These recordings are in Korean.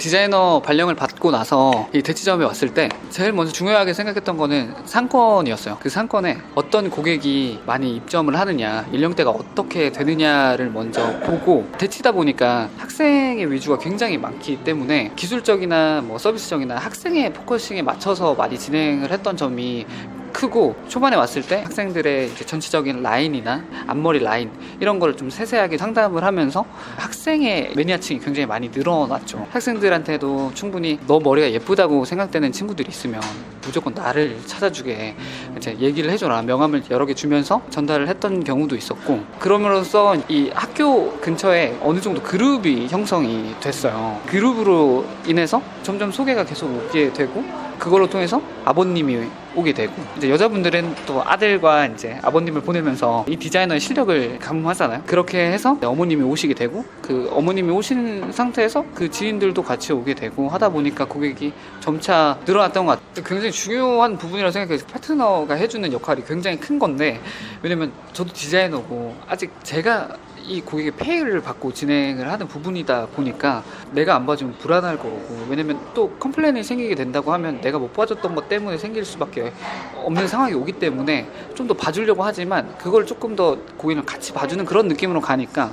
디자이너 발령을 받고 나서 이 대치점에 왔을 때 제일 먼저 중요하게 생각했던 거는 상권이었어요. 그 상권에 어떤 고객이 많이 입점을 하느냐, 연령대가 어떻게 되느냐를 먼저 보고, 대치다 보니까 학생의 위주가 굉장히 많기 때문에 기술적이나 뭐 서비스적이나 학생의 포커싱에 맞춰서 많이 진행을 했던 점이 크고, 초반에 왔을 때 학생들의 이제 전체적인 라인이나 앞머리 라인 이런 걸 좀 세세하게 상담을 하면서 학생의 매니아층이 굉장히 많이 늘어났죠. 학생들한테도 충분히 너 머리가 예쁘다고 생각되는 친구들이 있으면 무조건 나를 찾아주게 이제 얘기를 해줘라, 명함을 여러 개 주면서 전달을 했던 경우도 있었고, 그럼으로써 이 학교 근처에 어느 정도 그룹이 형성이 됐어요. 그룹으로 인해서 점점 소개가 계속 오게 되고, 그걸로 통해서 아버님이 오게 되고, 이제 여자분들은 또 아들과 이제 아버님을 보내면서 이 디자이너의 실력을 감하잖아요. 그렇게 해서 어머님이 오시게 되고, 그 어머님이 오신 상태에서 그 지인들도 같이 오게 되고 하다 보니까 고객이 점차 늘어났던 것 같아요. 굉장히 중요한 부분이라고 생각해요. 파트너가 해주는 역할이 굉장히 큰 건데, 왜냐면 저도 디자이너고 아직 제가 이 고객의 페이를 받고 진행을 하는 부분이다 보니까 내가 안 봐주면 불안할 거고, 왜냐면 또 컴플레인이 생기게 된다고 하면 내가 못 봐줬던 것 때문에 생길 수밖에 없는 상황이 오기 때문에 좀 더 봐주려고 하지만, 그걸 조금 더 고객을 같이 봐주는 그런 느낌으로 가니까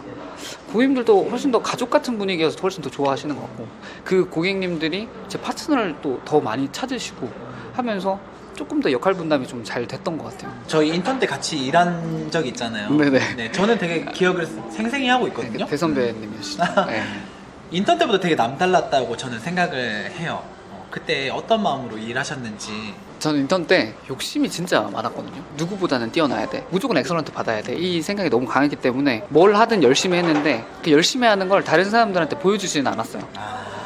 고객님들도 훨씬 더 가족 같은 분위기여서 훨씬 더 좋아하시는 것 같고, 그 고객님들이 제 파트너를 또 더 많이 찾으시고 하면서 조금 더 역할 분담이 좀 잘 됐던 것 같아요. 저희 인턴 때 같이 일한 적이 있잖아요. 네네. 네, 저는 되게 기억을 생생히 하고 있거든요. 대선배님이시죠. 네. 인턴 때보다 되게 남달랐다고 저는 생각을 해요. 그때 어떤 마음으로 일하셨는지. 저는 인턴 때 욕심이 진짜 많았거든요. 누구보다는 뛰어나야 돼, 무조건 엑설런트 받아야 돼, 이 생각이 너무 강했기 때문에 뭘 하든 열심히 했는데, 그 열심히 하는 걸 다른 사람들한테 보여주지는 않았어요.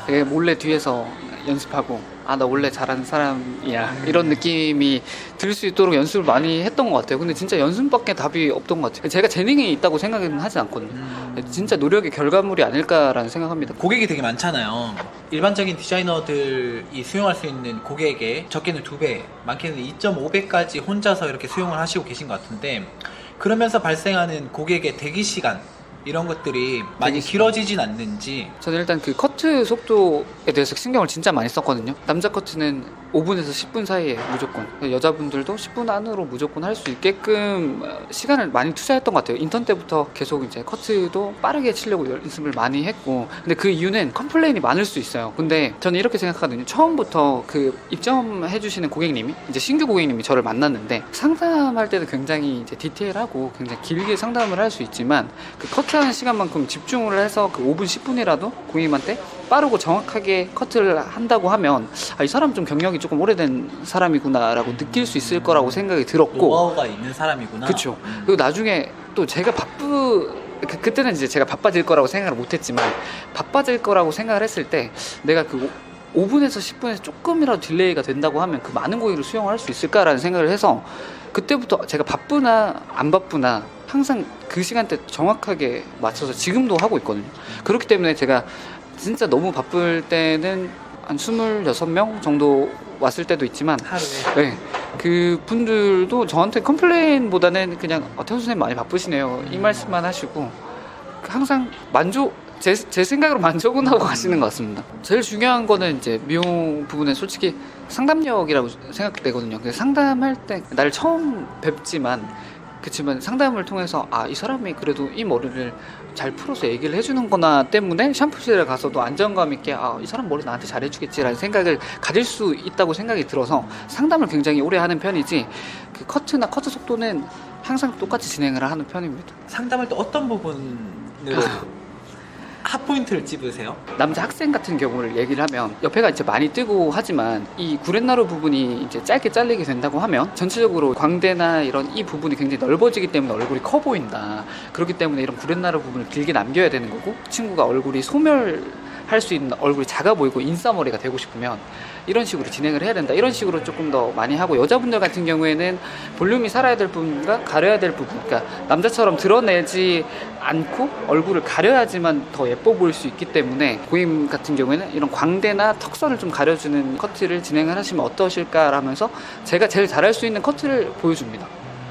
되게 몰래 뒤에서 연습하고, 아, 나 원래 잘하는 사람이야, 이런 느낌이 들 수 있도록 연습을 많이 했던 것 같아요. 근데 진짜 연습밖에 답이 없던 것 같아요. 제가 재능이 있다고 생각은 하지 않거든요. 진짜 노력의 결과물이 아닐까라는 생각합니다. 고객이 되게 많잖아요. 일반적인 디자이너들이 수용할 수 있는 고객의 적게는 2배, 많게는 2.5배까지 혼자서 이렇게 수용을 하시고 계신 것 같은데, 그러면서 발생하는 고객의 대기 시간, 이런 것들이 많이 길어지진 않는지. 저는 일단 그 커트 속도에 대해서 신경을 진짜 많이 썼거든요. 남자 커트는 5분에서 10분 사이에 무조건, 여자분들도 10분 안으로 무조건 할 수 있게끔 시간을 많이 투자했던 것 같아요. 인턴 때부터 계속 이제 커트도 빠르게 치려고 연습을 많이 했고, 근데 그 이유는 컴플레인이 많을 수 있어요. 근데 저는 이렇게 생각하거든요. 처음부터 그 입점해 주시는 고객님이, 이제 신규 고객님이 저를 만났는데, 상담할 때도 굉장히 이제 디테일하고 굉장히 길게 상담을 할 수 있지만, 그 커트하는 시간만큼 집중을 해서 그 5분 10분이라도 고객님한테 빠르고 정확하게 커트를 한다고 하면, 아, 이 사람 좀 경력이 조금 오래된 사람이구나 라고 느낄 수 있을 거라고 생각이 들었고, 노하우가 있는 사람이구나. 그쵸. 그리고 나중에 또 제가 그때는 이제 제가 바빠질 거라고 생각을 못했지만, 바빠질 거라고 생각을 했을 때 내가 그 5분에서 10분에서 조금이라도 딜레이가 된다고 하면 그 많은 고객을 수용을 할 수 있을까라는 생각을 해서, 그때부터 제가 바쁘나 안 바쁘나 항상 그 시간대 정확하게 맞춰서 지금도 하고 있거든요. 그렇기 때문에 제가 진짜 너무 바쁠 때는 한 26명 정도 왔을 때도 있지만, 하루에. 네, 그 분들도 저한테 컴플레인보다는 그냥 태우 선생님 많이 바쁘시네요, 이 말씀만 하시고, 항상 제 생각으로 만족은 하고 가시는 것 같습니다. 제일 중요한 거는 이제 미용 부분에 솔직히 상담력이라고 생각되거든요. 근데 상담할 때 나를 처음 뵙지만, 그치만 상담을 통해서, 아, 이 사람이 그래도 이 머리를 잘 풀어서 얘기를 해주는 거나 때문에 샴푸실에 가서도 안정감 있게, 아, 이 사람 머리 나한테 잘해주겠지라는 생각을 가질 수 있다고 생각이 들어서 상담을 굉장히 오래 하는 편이지, 그 커트나 커트 속도는 항상 똑같이 진행을 하는 편입니다. 상담할 때 어떤 부분으로 핫포인트를 찝으세요? 남자 학생 같은 경우를 얘기를 하면, 옆에가 이제 많이 뜨고 하지만 이 구렛나루 부분이 이제 짧게 잘리게 된다고 하면 전체적으로 광대나 이런 이 부분이 굉장히 넓어지기 때문에 얼굴이 커 보인다. 그렇기 때문에 이런 구렛나루 부분을 길게 남겨야 되는 거고, 친구가 얼굴이 소멸할 수 있는, 얼굴이 작아 보이고 인싸머리가 되고 싶으면 이런 식으로 진행을 해야 된다, 이런 식으로 조금 더 많이 하고, 여자분들 같은 경우에는 볼륨이 살아야 될 부분과 가려야 될 부분, 그러니까 남자처럼 드러내지 않고 얼굴을 가려야지만 더 예뻐 보일 수 있기 때문에, 고객님 같은 경우에는 이런 광대나 턱선을 좀 가려주는 커트를 진행을 하시면 어떠실까 하면서 제가 제일 잘할 수 있는 커트를 보여줍니다.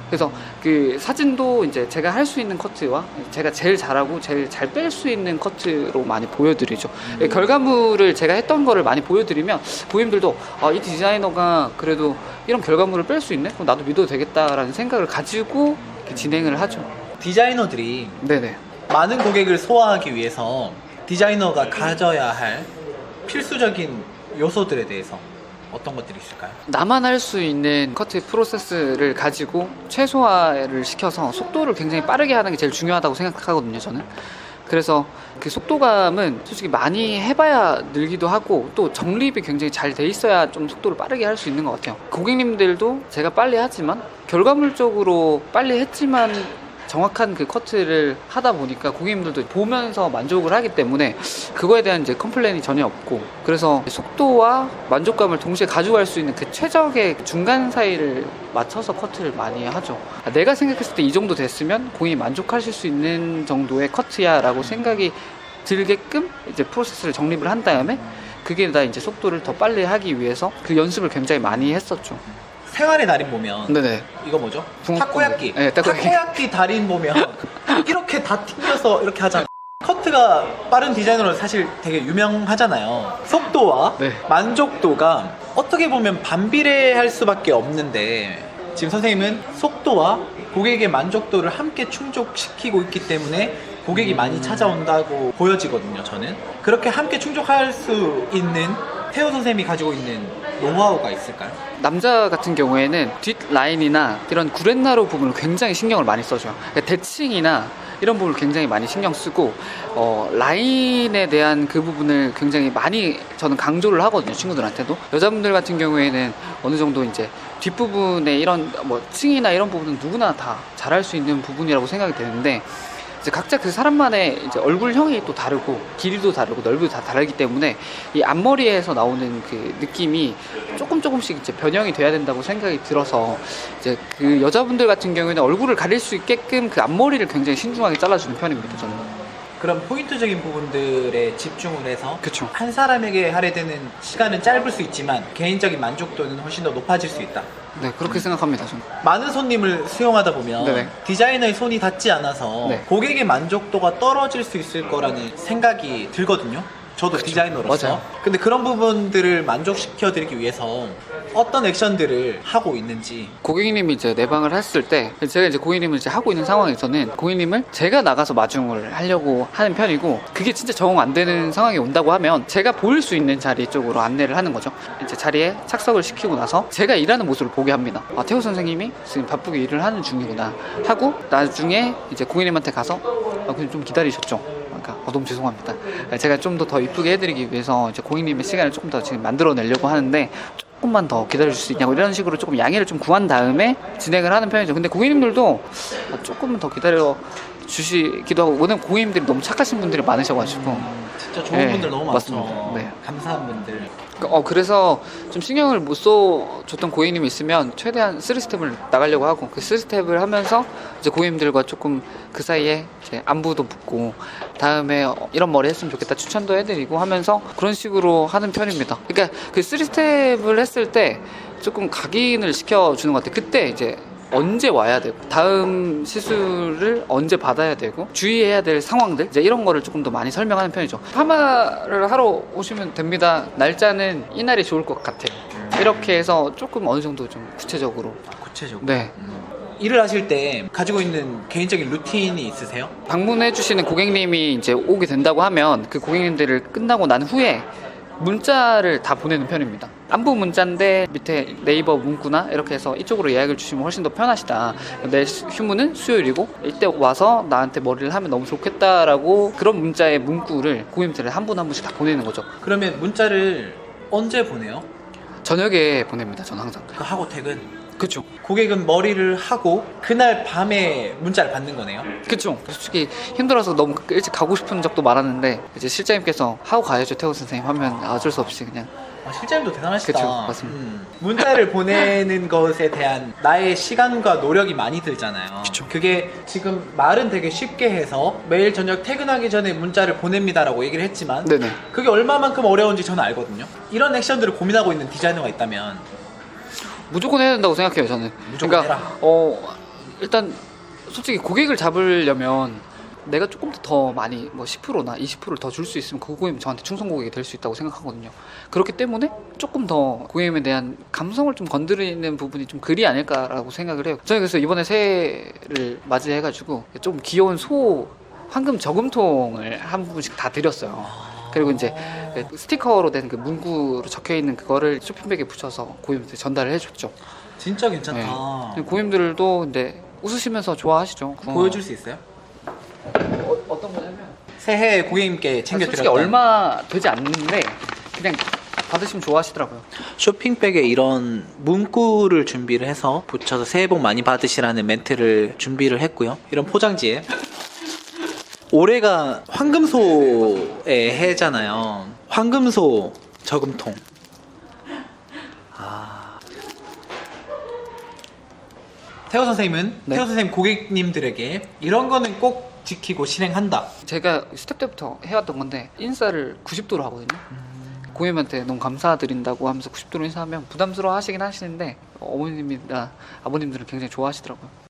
그래서 그 사진도 이제 제가 할 수 있는 커트와 제가 제일 잘하고 제일 잘 뺄 수 있는 커트로 많이 보여드리죠. 결과물을 제가 했던 거를 많이 보여드리면 고객님들도 이 디자이너가 그래도 이런 결과물을 뺄 수 있네? 그럼 나도 믿어도 되겠다라는 생각을 가지고 이렇게 진행을 하죠. 디자이너들이 네네. 많은 고객을 소화하기 위해서 디자이너가 가져야 할 필수적인 요소들에 대해서 어떤 것들이 있을까요? 나만 할 수 있는 커트 프로세스를 가지고 최소화를 시켜서 속도를 굉장히 빠르게 하는 게 제일 중요하다고 생각하거든요, 저는. 그래서 그 속도감은 솔직히 많이 해봐야 늘기도 하고 또 정립이 굉장히 잘 돼 있어야 좀 속도를 빠르게 할 수 있는 것 같아요. 고객님들도 제가 빨리 하지만 결과물적으로 빨리 했지만 정확한 그 커트를 하다 보니까 고객님들도 보면서 만족을 하기 때문에 그거에 대한 이제 컴플레인이 전혀 없고, 그래서 속도와 만족감을 동시에 가져갈 수 있는 그 최적의 중간 사이를 맞춰서 커트를 많이 하죠. 내가 생각했을 때 이 정도 됐으면 고객이 만족하실 수 있는 정도의 커트야 라고 생각이 들게끔 이제 프로세스를 정립을 한 다음에 그게 다 이제 속도를 더 빨리 하기 위해서 그 연습을 굉장히 많이 했었죠. 생활의 달인 보면 네네. 이거 뭐죠? 붕어빵. 타코야끼. 네, 타코야끼. 달인 보면 이렇게 다 튕겨서 이렇게 하잖아요. 커트가 빠른 디자이너로 사실 되게 유명하잖아요. 속도와 네. 만족도가 어떻게 보면 반비례할 수밖에 없는데 지금 선생님은 속도와 고객의 만족도를 함께 충족시키고 있기 때문에 고객이 많이 찾아온다고 보여지거든요, 저는. 그렇게 함께 충족할 수 있는 태호 선생님이 가지고 있는 노하우가 있을까요? 남자 같은 경우에는 뒷 라인이나 이런 구렛나루 부분을 굉장히 신경을 많이 써줘요. 그러니까 대칭이나 이런 부분을 굉장히 많이 신경 쓰고 라인에 대한 그 부분을 굉장히 많이 저는 강조를 하거든요, 친구들한테도. 여자분들 같은 경우에는 어느 정도 이제 뒷부분에 이런 뭐 층이나 이런 부분은 누구나 다 잘할 수 있는 부분이라고 생각이 되는데, 이제 각자 그 사람만의 이제 얼굴형이 또 다르고 길이도 다르고 넓이도 다 다르기 때문에 이 앞머리에서 나오는 그 느낌이 조금씩 이제 변형이 돼야 된다고 생각이 들어서 이제 그 여자분들 같은 경우에는 얼굴을 가릴 수 있게끔 그 앞머리를 굉장히 신중하게 잘라주는 편입니다, 저는. 그런 포인트적인 부분들에 집중을 해서 그쵸. 한 사람에게 할애되는 시간은 짧을 수 있지만 개인적인 만족도는 훨씬 더 높아질 수 있다. 네, 그렇게 생각합니다, 저는. 많은 손님을 수용하다 보면 네네. 디자이너의 손이 닿지 않아서 네. 고객의 만족도가 떨어질 수 있을 거라는 생각이 들거든요. 저도 그쵸. 디자이너로서. 맞아요. 근데 그런 부분들을 만족시켜 드리기 위해서 어떤 액션들을 하고 있는지. 고객님이 이제 내방을 했을 때 제가 이제 고객님을 이제 하고 있는 상황에서는 고객님을 제가 나가서 마중을 하려고 하는 편이고, 그게 진짜 적응 안 되는 상황이 온다고 하면 제가 보일 수 있는 자리 쪽으로 안내를 하는 거죠. 이제 자리에 착석을 시키고 나서 제가 일하는 모습을 보게 합니다. 태호 선생님이 지금 바쁘게 일을 하는 중이구나 하고, 나중에 이제 고객님한테 가서 그냥 좀 기다리셨죠. 그러니까 너무 죄송합니다. 제가 좀 더 이쁘게 해드리기 위해서 이제 고객님의 시간을 조금 더 지금 만들어내려고 하는데 조금만 더 기다려줄 수 있냐고, 이런 식으로 조금 양해를 좀 구한 다음에 진행을 하는 편이죠. 근데 고객님들도 조금만 더 기다려 주시기도 하고, 왜냐면 고객님들이 너무 착하신 분들이 많으셔가지고. 진짜 좋은 네, 분들 너무 많죠. 맞습니다. 네. 감사한 분들. 그래서 좀 신경을 못 써줬던 고객님이 있으면 최대한 3스텝을 나가려고 하고, 그 3스텝을 하면서 이제 고객님들과 조금 그 사이에 이제 안부도 묻고, 다음에 이런 머리 했으면 좋겠다 추천도 해드리고 하면서 그런 식으로 하는 편입니다. 그러니까 그 3스텝을 했을 때 조금 각인을 시켜주는 것 같아요. 그때 이제 언제 와야 되고 다음 시술을 언제 받아야 되고 주의해야 될 상황들, 이제 이런 거를 조금 더 많이 설명하는 편이죠. 파마를 하러 오시면 됩니다, 날짜는 이날이 좋을 것 같아요, 이렇게 해서 조금 어느 정도 좀 구체적으로. 구체적으로. 네. 일을 하실 때 가지고 있는 개인적인 루틴이 있으세요? 방문해 주시는 고객님이 이제 오게 된다고 하면 그 고객님들을 끝나고 난 후에 문자를 다 보내는 편입니다. 안부 문자인데 밑에 네이버 문구나 이렇게 해서 이쪽으로 예약을 주시면 훨씬 더 편하시다, 내 휴무는 수요일이고 이때 와서 나한테 머리를 하면 너무 좋겠다라고, 그런 문자의 문구를 고객님들을 한 분 한 분씩 다 보내는 거죠. 그러면 문자를 언제 보내요? 저녁에 보냅니다, 저는 항상. 그 하고 퇴근. 그쵸. 고객은 머리를 하고 그날 밤에 문자를 받는 거네요. 그쵸. 솔직히 힘들어서 너무 일찍 가고 싶은 적도 많았는데 이제 실장님께서 하고 가야죠 태호 선생님 하면 어쩔 수 없이 그냥. 실장님도 대단하시다. 그쵸, 맞습니다. 문자를 보내는 것에 대한 나의 시간과 노력이 많이 들잖아요. 그쵸. 그게 지금 말은 되게 쉽게 해서 매일 저녁 퇴근하기 전에 문자를 보냅니다라고 얘기를 했지만 네네. 그게 얼마만큼 어려운지 저는 알거든요. 이런 액션들을 고민하고 있는 디자이너가 있다면 무조건 해야 된다고 생각해요, 저는. 무조건 그러니까 해라. 일단 솔직히 고객을 잡으려면 내가 조금 더 많이 뭐 10%나 20%를 더 줄 수 있으면 그 고객이 저한테 충성 고객이 될 수 있다고 생각하거든요. 그렇기 때문에 조금 더 고객님에 대한 감성을 좀 건드리는 부분이 좀 그리 아닐까라고 생각을 해요. 저는 그래서 이번에 새해를 맞이해가지고 좀 귀여운 소 황금 저금통을 한 부분씩 다 드렸어요. 그리고 이제 스티커로 된 그 문구로 적혀 있는 그거를 쇼핑백에 붙여서 고객님한테 전달을 해줬죠. 진짜 괜찮다. 네. 고객님들도 근데 웃으시면서 좋아하시죠. 보여줄 수 있어요? 어떤 거냐면 새해 고객님께 솔직히 챙겨드렸던 얼마 되지 않는데 그냥 받으시면 좋아하시더라고요. 쇼핑백에 이런 문구를 준비를 해서 붙여서 새해 복 많이 받으시라는 멘트를 준비를 했고요. 이런 포장지에 올해가 황금소의 해잖아요. 황금소 저금통. 태호 선생님은 네. 태호 선생님 고객님들에게 이런 거는 꼭 지키고 실행한다. 제가 스텝 때부터 해왔던 건데 인사를 90도로 하거든요. 고객님한테 너무 감사드린다고 하면서 90도로 인사하면 부담스러워 하시긴 하시는데 어머님이나 아버님들은 굉장히 좋아하시더라고요.